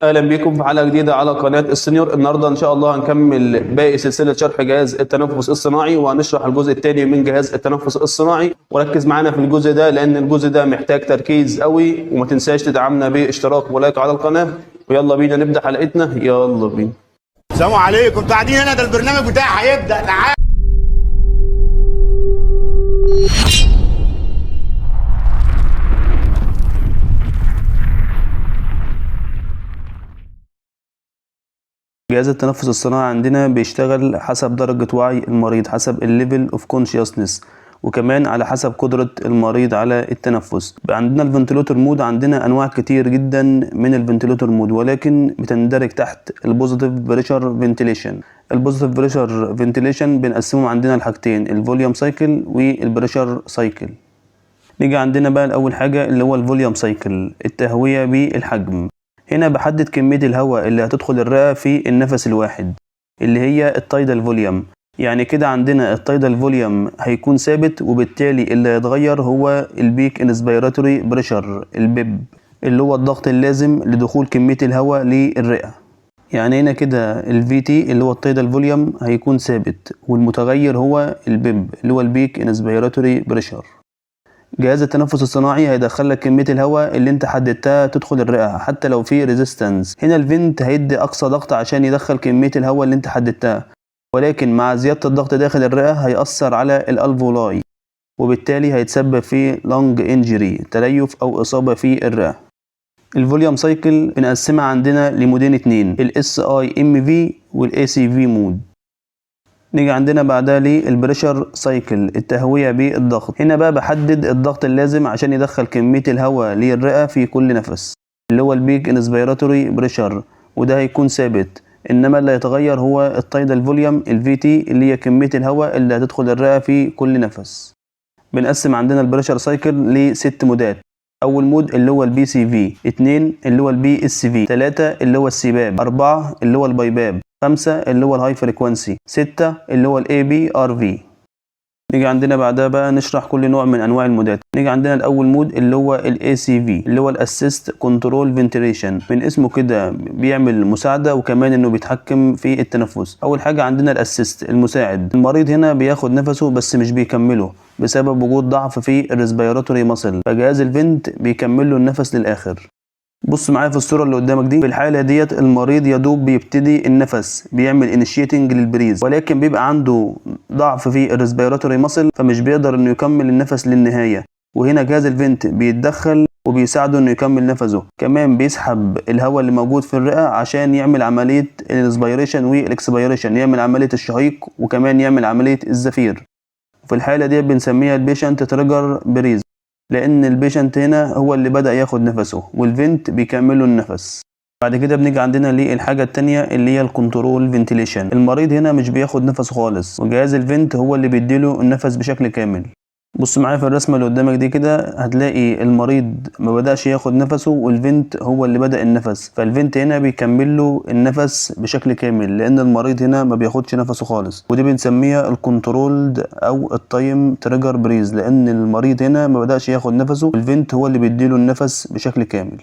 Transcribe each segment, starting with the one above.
اهلا بيكم في حلقه جديده على قناه السنيور. النهارده ان شاء الله هنكمل باقي سلسله شرح جهاز التنفس الصناعي، وهنشرح الجزء الثاني من جهاز التنفس الصناعي. وركز معانا في الجزء ده لان الجزء ده محتاج تركيز قوي، وما تنساش تدعمنا باشتراك ولايك على القناه. ويلا بينا نبدا حلقتنا، يلا بينا. السلام عليكم، انتوا قاعدين هنا، ده البرنامج بتاعي هيبدا. تعال. جهاز التنفس الصناعي عندنا بيشتغل حسب درجة وعي المريض، حسب الليفل اوف كونشسنس، وكمان على حسب قدرة المريض على التنفس. عندنا الفنتلوتر مود، عندنا انواع كتير جدا من الفنتلوتر مود، ولكن بتندرج تحت البوزيتيف بريشر فنتيليشن. البوزيتيف بريشر فنتيليشن بنقسمهم عندنا لحاجتين، الفوليوم سايكل والبريشر سايكل. نيجي عندنا بقى الاول حاجة اللي هو الفوليوم سايكل، التهوية بالحجم. هنا بحدد كمية الهواء اللي هتدخل الرئة في النفس الواحد، اللي هي التايدال فوليوم. يعني كده عندنا التايدال فوليوم هيكون ثابت، وبالتالي اللي هيتغير هو البيك انسبيراتوري بريشر، البيب، اللي هو الضغط اللازم لدخول كمية الهواء للرئة. يعني هنا كده الفي تي اللي هو التايدال فوليوم هيكون ثابت، والمتغير هو البيب اللي هو البيك انسبيراتوري بريشر. جهاز التنفس الصناعي هيدخلك كمية الهواء اللي انت حددتها تدخل الرئة حتى لو في ريزيستنس. هنا الفنت هيدي اقصى ضغط عشان يدخل كمية الهواء اللي انت حددتها، ولكن مع زيادة الضغط داخل الرئة هيأثر على الالفولاي، وبالتالي هيتسبب في لونج انجري، تليف او اصابة في الرئة. الفوليوم سايكل بنقسمها عندنا لمودين اتنين، الاس اي ام في والاي سي في مود. نيجي عندنا بعدها للبريشر سايكل، التهوية بالضغط. هنا بقى بحدد الضغط اللازم عشان يدخل كمية الهواء للرئة في كل نفس، اللي هو البيك انسبيراتوري بريشر، وده هيكون ثابت. انما اللي هيتغير هو التايدال فوليوم، الفي تي، اللي هي كمية الهواء اللي هتدخل الرئة في كل نفس. بنقسم عندنا البريشر سايكل لست مودات. اول مود اللي هو البي سي في، 2 اللي هو البي اس في، 3 اللي هو السيباب، 4 اللي هو البايباب، 5 اللي هو الهاي فريكوانسي، 6 اللي هو الاي بي ار في. نيجي عندنا بعدها بقى نشرح كل نوع من انواع المودات. نيجي عندنا الاول مود اللي هو الاي سي في، اللي هو الاسيست كنترول فنتيليشن. من اسمه كده بيعمل مساعده، وكمان انه بيتحكم في التنفس. اول حاجه عندنا الاسيست، المساعد. المريض هنا بياخد نفسه بس مش بيكمله بسبب وجود ضعف في الريسبيراتوري ماسل، فجهاز الفنت بيكمل له النفس للاخر. بص معايا في الصوره اللي قدامك دي. في الحاله ديت المريض يدوب بيبتدي النفس، بيعمل انيشيتنج للبريز، ولكن بيبقى عنده ضعف في الريسبيراتوري ماسل، فمش بيقدر انه يكمل النفس للنهايه. وهنا جهاز الفنت بيتدخل وبيساعده انه يكمل نفسه. كمان بيسحب الهواء اللي موجود في الرئه عشان يعمل عمليه الانسبيريشن والاكسبيريشن، يعمل عمليه الشهيق وكمان يعمل عمليه الزفير. وفي الحاله دي بنسميها البيشنت تريجر بريز، لان البيشنت هنا هو اللي بدأ ياخد نفسه والفنت بيكمله النفس. بعد كده بنيجي عندنا للحاجة التانية اللي هي الكنترول فنتيليشن. المريض هنا مش بياخد نفسه خالص، وجهاز الفنت هو اللي بيديله النفس بشكل كامل. بص معايا في الرسمة اللي قدامك دي كده، هتلاقي المريض ما بدأش ياخد نفسه والفنت هو اللي بدأ النفس، فالفنت هنا بيكمل له النفس بشكل كامل، لأن المريض هنا ما بياخدش نفسه خالص. ودي بنسميها الكنترولد أو التايم تريجر بريز، لأن المريض هنا ما بدأش ياخد نفسه والفنت هو اللي بيديله النفس بشكل كامل.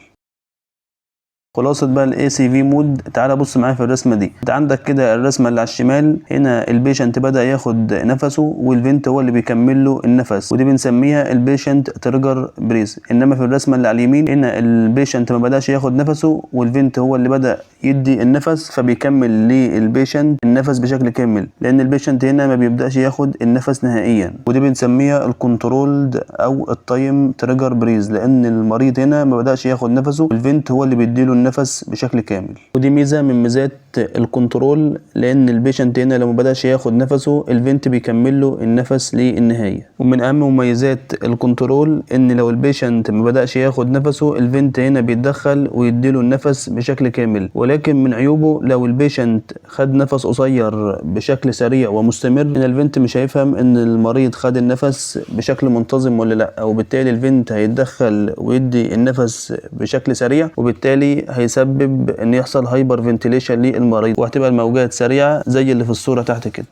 خلاصة بقى الاي سي في مود. تعالى بص معايا في الرسمه دي. انت عندك كده الرسمه اللي على الشمال، هنا البيشنت بدا ياخد نفسه والفنت هو اللي بيكمل له النفس، ودي بنسميها البيشنت تريجر بريز. انما في الرسمه اللي على اليمين، هنا البيشنت ما بداش ياخد نفسه والفنت هو اللي بدا يدي النفس، فبيكمل للبيشنت النفس بشكل كامل، لان البيشنت هنا ما بيبداش ياخد النفس نهائيا. ودي بنسميها الكنترولد او التايم تريجر بريز، لان المريض هنا ما بداش ياخد نفسه والفنت هو اللي بيديله النفس بشكل كامل. ودي ميزه من ميزات الكنترول، لان البيشنت هنا لو ما بداش ياخد نفسه الفنت بيكمل له النفس للنهايه. ومن اهم مميزات الكنترول ان لو البيشنت ما بداش ياخد نفسه الفنت هنا بيتدخل ويديله النفس بشكل كامل. ولكن من عيوبه لو البيشنت خد نفس قصير بشكل سريع ومستمر، ان الفنت مش هيفهم ان المريض خد النفس بشكل منتظم ولا لا، وبالتالي الفنت هيتدخل ويدي النفس بشكل سريع، وبالتالي هيسبب ان يحصل هايبر فنتيليشن للمريض، وهتبقى الموجات سريعه زي اللي في الصوره تحت كده.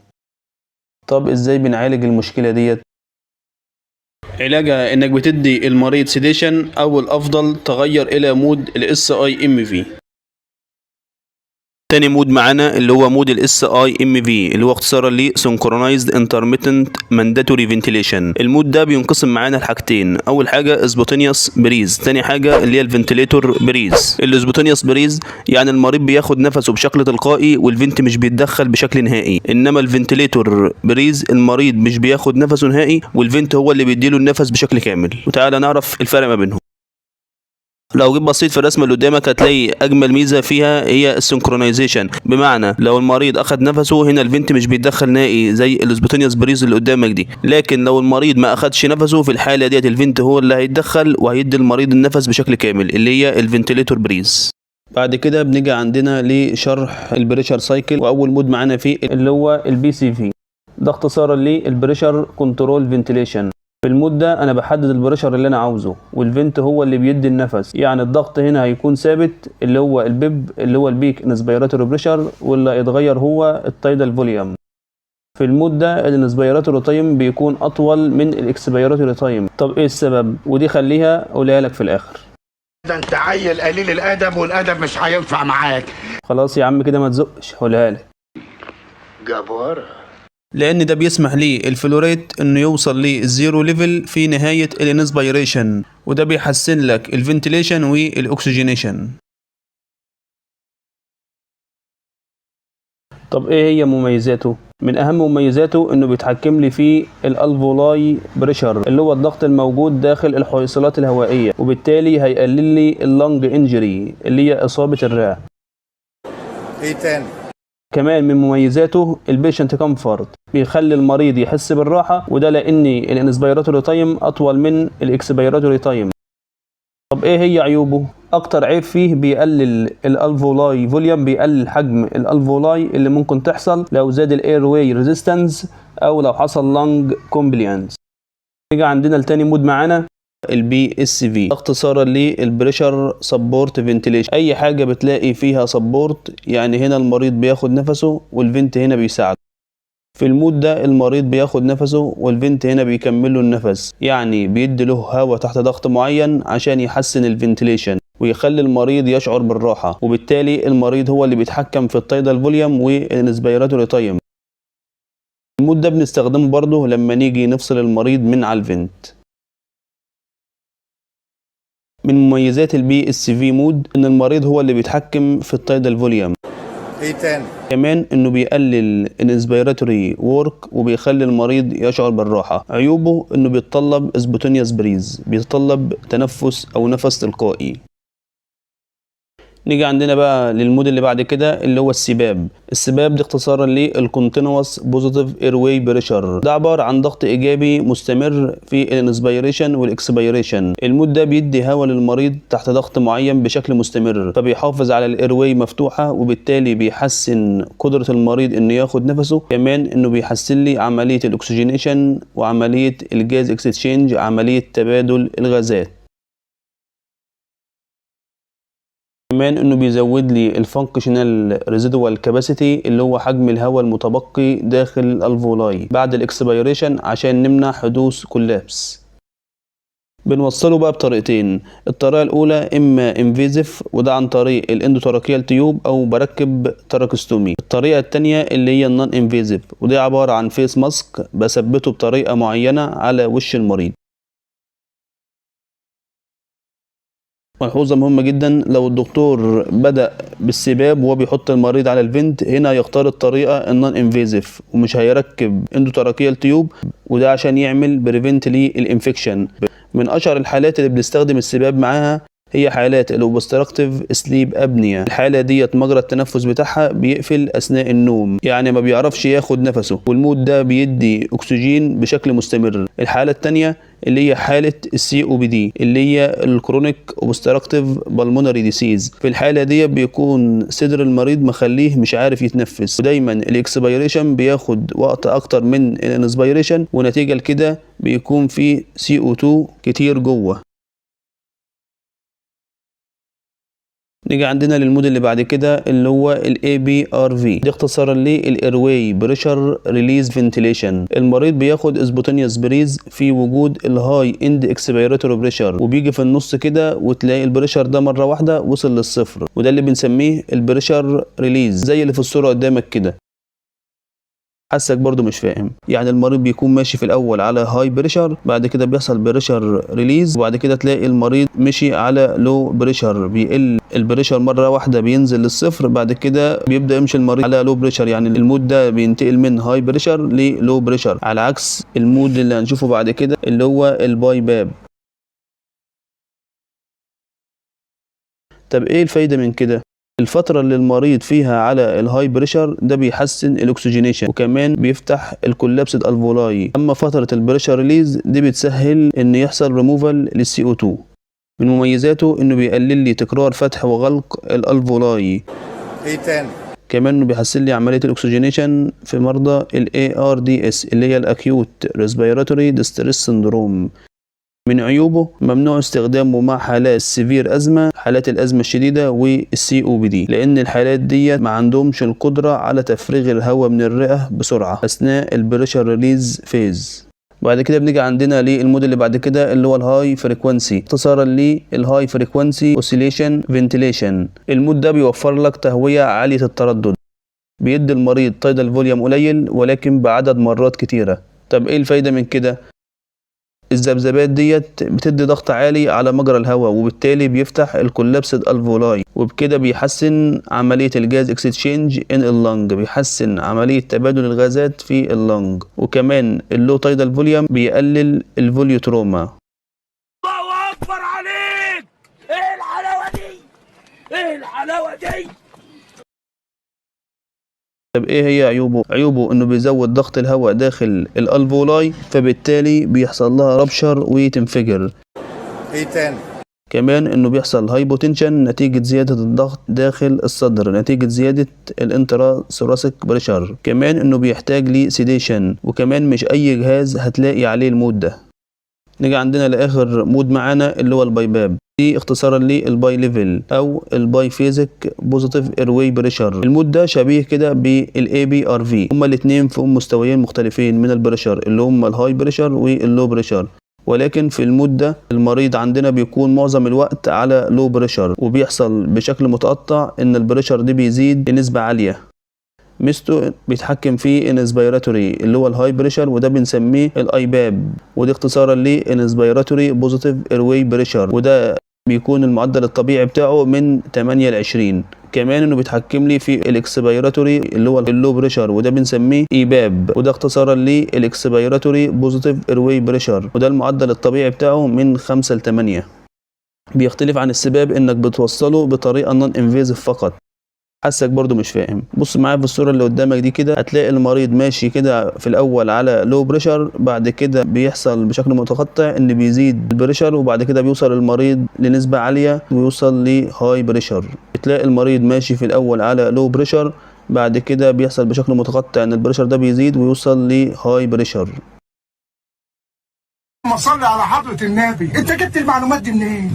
طب ازاي بنعالج المشكله ديت؟ علاجها انك بتدي المريض سيديشن، او الافضل تغير الى مود الاس اي ام في. تاني مود معانا اللي هو مود الاس اي ام في، اللي هو اختصارا ل Synchronized Intermittent Mandatory Ventilation. المود ده بينقسم معانا لحاجتين، اول حاجه سبوتينيوس بريز، تاني حاجه اللي هي الفنتليتور بريز. السبوتينيوس بريز يعني المريض بياخد نفسه بشكل تلقائي والفنت مش بيتدخل بشكل نهائي، انما الفنتليتور بريز المريض مش بياخد نفسه نهائي والفنت هو اللي بيديله النفس بشكل كامل. وتعالى نعرف الفرق ما بينهم. لو جيت بصيت في الرسمه اللي قدامك هتلاقي اجمل ميزه فيها هي السنكرونايزيشن، بمعنى لو المريض اخد نفسه هنا الفنت مش بيتدخل نهائي زي السبوتينيوس بريز اللي قدامك دي، لكن لو المريض ما اخدش نفسه في الحاله ديت الفنت هو اللي هيتدخل وهيدي المريض النفس بشكل كامل اللي هي الفنتليتور بريز. بعد كده بنيجي عندنا لشرح البريشر سايكل، واول مود معانا فيه اللي هو البي سي في، ده اختصارا للبريشر كنترول فنتيليشن. في المود ده انا بحدد البريشر اللي انا عاوزه والفنت هو اللي بيدي النفس، يعني الضغط هنا هيكون ثابت اللي هو البيب اللي هو البيك انسبيراتوري بريشر، واللي هيتغير هو التايدال فوليوم. في المود ده الانسبيراتوري تايم بيكون اطول من الاكسبيراتوري تايم. طب ايه السبب؟ ودي خليها اقولها لك في الاخر. ده انت عيل قليل الادب والادب مش هينفع معاك. خلاص يا عم كده ما تزقش، هقولها لك. جبارة. لان ده بيسمح لي الفلوريت انه يوصل للزيرو ليفل في نهايه الانسبيريشن، وده بيحسن لك الفنتيليشن والاكسجينيشن. طب ايه هي مميزاته؟ من اهم مميزاته انه بيتحكم لي في الالفولاي بريشر اللي هو الضغط الموجود داخل الحويصلات الهوائيه، وبالتالي هيقلل لي اللنج انجري اللي هي اصابه الرئه. ايه تاني؟ كمان من مميزاته البيشنت كومفورت، بيخلي المريض يحس بالراحه، وده لان الانسبيراتوري تايم اطول من الاكسبيراتوري تايم. طب ايه هي عيوبه؟ اكتر عيب فيه بيقلل الالفولاي فوليوم، بيقلل حجم الالفولاي اللي ممكن تحصل لو زاد الاير واي ريزيستنس او لو حصل لانج كومبليانس. نيجي عندنا التاني مود معانا البي اس في، اختصارا للبريشر سبورت فنتيليشن. اي حاجه بتلاقي فيها سبورت يعني هنا المريض بياخد نفسه والفنت هنا بيساعده. في المود ده المريض بياخد نفسه والفنت هنا بيكمل له النفس، يعني بيدي له هواء تحت ضغط معين عشان يحسن الفنتيليشن ويخلي المريض يشعر بالراحه، وبالتالي المريض هو اللي بيتحكم في التايدال فوليوم والانسبيراتوري تايم. المود ده بنستخدمه برضه لما نيجي نفصل المريض من على الفنت. من مميزات البي اس في مود ان المريض هو اللي بيتحكم في التايدال فوليوم. ايه تاني؟ كمان انه بيقلل الانسبيراتوري وورك وبيخلي المريض يشعر بالراحه. عيوبه انه بيتطلب سبوتونيوس بريز، بيتطلب تنفس او نفس تلقائي. نيجي عندنا بقى للمود اللي بعد كده اللي هو السباب. السباب ده اختصارا للكونتينوس بوزيتيف اير واي بريشر، ده عباره عن ضغط ايجابي مستمر في الانسبيريشن والاكسبيريشن. المود ده بيدي هواء للمريض تحت ضغط معين بشكل مستمر، فبيحافظ على الاير واي مفتوحه وبالتالي بيحسن قدره المريض انه ياخد نفسه. كمان انه بيحسن لي عمليه الاكسجينيشن وعمليه الجاز اكستشينج، عمليه تبادل الغازات. كمان انه بيزود لي الفانكشنال ريزيدوال كاباسيتي اللي هو حجم الهواء المتبقي داخل الالفولاي بعد الاكسبيريشن عشان نمنع حدوث كولابس. بنوصله بقى بطريقتين، الطريقه الاولى اما انفيزيف وده عن طريق الاندوتراكيال تيوب او بركب تراكستومي. الطريقه الثانيه اللي هي النون انفيزيف وده عباره عن فيس ماسك بثبته بطريقه معينه على وش المريض. ملحوظة مهمة جدا، لو الدكتور بدأ بالسباب وهو بيحط المريض على الفنت هنا يختار الطريقة النون انفيزيف ومش هيركب اندوتراكيال تيوب، وده عشان يعمل بريفنت للانفكشن. من اشهر الحالات اللي بنستخدم السباب معاها هي حالات الاوبستراكتيف سليب ابنيا. الحاله ديت مجرى التنفس بتاعها بيقفل اثناء النوم، يعني ما بيعرفش ياخد نفسه، والمود ده بيدي اكسجين بشكل مستمر. الحاله الثانيه اللي هي حاله السي او بي دي اللي هي الكرونيك اوبستراكتيف بالمونري ديسيز. في الحاله دي بيكون صدر المريض مخليه مش عارف يتنفس، ودايما الاكسبيريشن بياخد وقت اكتر من الانسبيريشن، ونتيجه لكده بيكون في سي او 2 كتير جوه. نيجي عندنا للمود اللي بعد كده اللي هو ال ABRV، دي اختصارا للإيرواي بريشر ريليز فنتيليشن. المريض بياخد سبوتينيوس بريز في وجود الهاي اند اكسبيراتوري بريشر، وبيجي في النص كده وتلاقي البريشر ده مرة واحدة وصل للصفر، وده اللي بنسميه البريشر ريليز زي اللي في الصورة قدامك كده. حاسك برضو مش فاهم. يعني المريض بيكون ماشي في الاول على هاي بريشر، بعد كده بيحصل بريشر ريليز، وبعد كده تلاقي المريض مشي على لو بريشر، بيقل البريشر مره واحده بينزل للصفر، بعد كده بيبدا يمشي المريض على لو بريشر. يعني المود ده بينتقل من هاي بريشر للو بريشر، على عكس المود اللي هنشوفه بعد كده اللي هو الباي باب. طب ايه الفايده من كده؟ الفترة اللي المريض فيها على الهاي بريشر ده بيحسن الاكسجينيشن، وكمان بيفتح الكولابسد الفولاي. اما فترة البريشر ريليز دي بتسهل ان يحصل ريموفال للسي او 2. من مميزاته انه بيقلل لي تكرار فتح وغلق الالفولاي. ايه تاني؟ كمان انه بيحسن لي عملية الاكسجينيشن في مرضى ال ARDS اللي هي الاكيوت ريسبيراتوري ديستريس سندروم. من عيوبه ممنوع استخدامه مع حالات سيفير أزمة، حالات الأزمة الشديدة والسي او بي دي، لأن الحالات دي ما عندهمش القدرة على تفريغ الهواء من الرئة بسرعة أثناء البريشر ريليز فيز. بعد كده بنيجي عندنا للمود اللي بعد كده اللي هو الهاي فريكوانسي، اختصارا للهاي فريكوانسي اوسيليشن فنتيليشن. المود ده بيوفر لك تهوية عالية التردد، بيدي المريض تايدال فوليوم قليل ولكن بعدد مرات كتيرة. طب ايه الفايدة من كده؟ الذبذبات ديت بتدي ضغط عالي على مجرى الهواء، وبالتالي بيفتح الكولابسد الفولاي، وبكده بيحسن عملية الجاز اكسشينج ان اللنج، بيحسن عملية تبادل الغازات في اللنج. وكمان اللو تايدال فوليوم بيقلل الفوليوتروما. الله اكبر عليك! ايه الحلاوة دي؟ ايه الحلاوة دي؟ طب ايه هي عيوبه؟ عيوبه انه بيزود ضغط الهواء داخل الالفولاي، فبالتالي بيحصل لها ربشر وتنفجر. ايه تاني؟ كمان انه بيحصل هايبوتنشن نتيجة زيادة الضغط داخل الصدر، نتيجة زيادة الانترا ثوراسيك بريشر. كمان انه بيحتاج لسيديشن، وكمان مش اي جهاز هتلاقي عليه المود ده. نيجي عندنا لاخر مود معانا اللي هو الباي باب، دي اختصارا للباي ليفل او الباي فيزيك بوزيتيف ايرواي بريشر. المود ده شبيه كده بالاي بي ار في، هما الاثنين فيهم مستويين مختلفين من البريشر اللي هما الهاي بريشر واللو بريشر، ولكن في المود ده المريض عندنا بيكون معظم الوقت على لو بريشر، وبيحصل بشكل متقطع ان البريشر دي بيزيد بنسبة عالية. ميزته بيتحكم فيه انسبيراتوري اللي هو الهاي بريشر، وده بنسميه الاي باب، ودي اختصارا لانسبيراتوري بوزيتيف ايرواي بريشر، وده بيكون المعدل الطبيعي بتاعه من 8 ل 20. كمان انه بيتحكم لي في الاكسبيراتوري اللي هو اللو بريشر، وده بنسميه اي باب، وده اختصارا للاكسبيراتوري بوزيتيف ايرواي بريشر، وده المعدل الطبيعي بتاعه من 5 ل 8. بيختلف عن السباب انك بتوصله بطريقه نون انفيزيف فقط. حاسك برضو مش فاهم. بص معايا في الصوره اللي قدامك دي كده، هتلاقي المريض ماشي كده في الاول على لو بريشر، بعد كده بيحصل بشكل متقطع ان بيزيد البريشر، وبعد كده بيوصل المريض لنسبه عاليه ويوصل لهاي بريشر. بتلاقي المريض ماشي في الاول على لو بريشر، بعد كده بيحصل بشكل متقطع ان البريشر ده بيزيد ويوصل لهاي بريشر. ما صلي على حضرة النبي، انت جبت المعلومات دي منين؟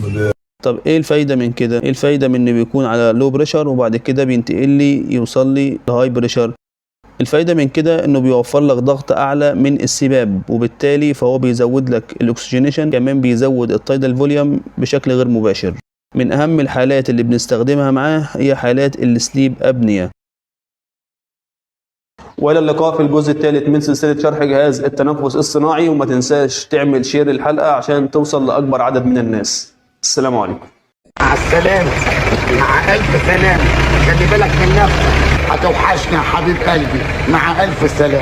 طب ايه الفايده من كده؟ ايه الفايده من انه بيكون على لو بريشر وبعد كده بينتقل لي يوصل لي لهاي بريشر؟ الفايده من كده انه بيوفر لك ضغط اعلى من السباب، وبالتالي فهو بيزود لك الاكسجينيشن، كمان بيزود التايدال فوليوم بشكل غير مباشر. من اهم الحالات اللي بنستخدمها معاه هي حالات السليب ابنيا. والى اللقاء في الجزء الثالث من سلسله شرح جهاز التنفس الصناعي، وما تنساش تعمل شير الحلقه عشان توصل لاكبر عدد من الناس. السلام عليكم. مع السلامة، مع ألف سلامة، خلي بالك من نفسك، هتوحشني يا حبيب قلبي، مع ألف سلامة.